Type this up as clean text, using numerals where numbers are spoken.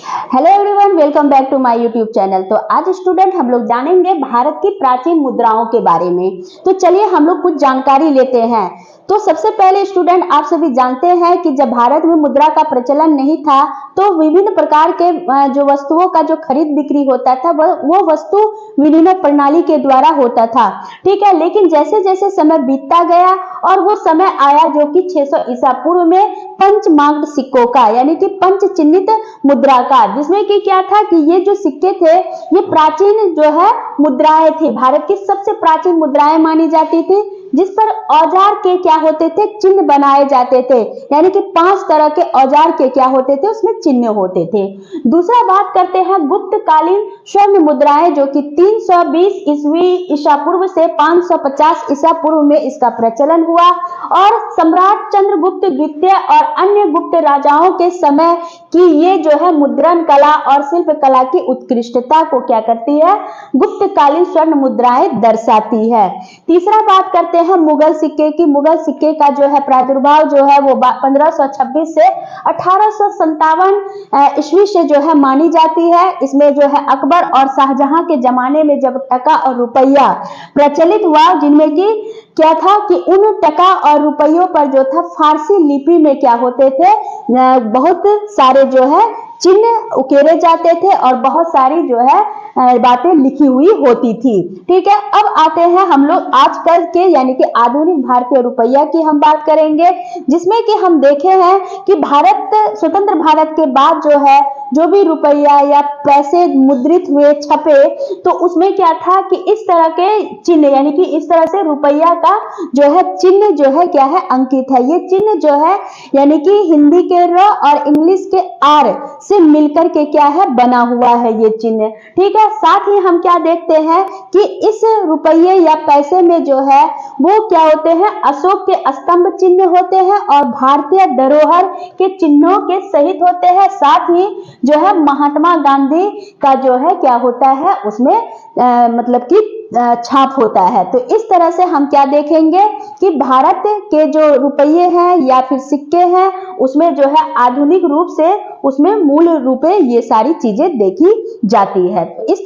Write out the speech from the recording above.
Hello everyone, welcome back to my YouTube channel. तो आज student हम लोग जानेंगे भारत की प्राचीन मुद्राओं के बारे में। तो चलिए हम लोग कुछ जानकारी लेते हैं। तो सबसे पहले स्टूडेंट, आप सभी जानते हैं कि जब भारत में मुद्रा का प्रचलन नहीं था तो विभिन्न प्रकार के जो वस्तुओं का जो खरीद बिक्री होता था वो वस्तु विनिमय प्रणाली के द्वारा होता था। ठीक है, लेकिन जैसे जैसे समय बीतता गया और वो समय आया जो कि 600 ईसा पूर्व में पंचमांक सिक्कों का, यानी कि पंच चिन्हित मुद्रा का, जिसमें कि क्या था कि ये जो सिक्के थे ये प्राचीन जो है मुद्राएं थी, भारत की सबसे प्राचीन मुद्राएं मानी जाती थी, जिस पर औजार के क्या होते थे, चिन्ह बनाए जाते थे। यानी कि 5 तरह के औजार के क्या होते थे, उसमें चिन्ह होते थे। दूसरा बात करते हैं गुप्त कालीन स्वर्ण मुद्राएं, जो कि 320 ईस्वी ईसा पूर्व से 550 ईसा पूर्व में इसका प्रचलन हुआ और सम्राट चंद्रगुप्त द्वितीय और अन्य गुप्त राजाओं के समय की ये जो है मुद्रण कला और शिल्प कला की उत्कृष्टता को क्या करती है, गुप्त कालीन स्वर्ण मुद्राएं दर्शाती है। तीसरा बात करते हैं मुगल सिक्के की। मुगल सिक्के का जो है प्रादुर्भाव जो है वो 1526 से 1857 ईस्वी से जो है मानी जाती है। इसमें जो है अकबर और शाहजहां के जमाने में जब टका और रुपया प्रचलित हुआ, जिनमें कि क्या था कि उन टका और रुपयों पर जो था फारसी लिपि में क्या होते थे, बहुत सारे जो है चिन्ह उकेरे जाते थे और बहुत सारी जो है बातें लिखी हुई होती थी। ठीक है, अब आते हैं हम लोग आजकल के यानी कि आधुनिक भारतीय रुपया की हम बात करेंगे, जिसमें कि हम देखे हैं कि स्वतंत्र भारत के बाद जो है जो भी रुपया या पैसे मुद्रित हुए छपे, तो उसमें क्या था कि इस तरह के चिन्ह, यानी कि इस तरह से रुपया का जो है चिन्ह जो है क्या है, अंकित है। ये चिन्ह जो है यानी कि हिंदी के र और इंग्लिश के आर से मिलकर के क्या है, बना हुआ है ये चिन्ह। ठीक है, साथ ही हम क्या देखते हैं कि इस रुपये या पैसे में जो है वो क्या होते हैं, अशोक के स्तंभ चिन्ह होते हैं और भारतीय धरोहर के चिन्हों के सहित होते हैं। साथ ही जो है महात्मा गांधी का जो है क्या होता है, उसमें मतलब कि छाप होता है। तो इस तरह से हम क्या देखेंगे कि भारत के जो रुपये हैं या फिर सिक्के हैं उसमें जो है आधुनिक रूप से उसमें मूल रूपे ये सारी चीजें देखी जाती है। इस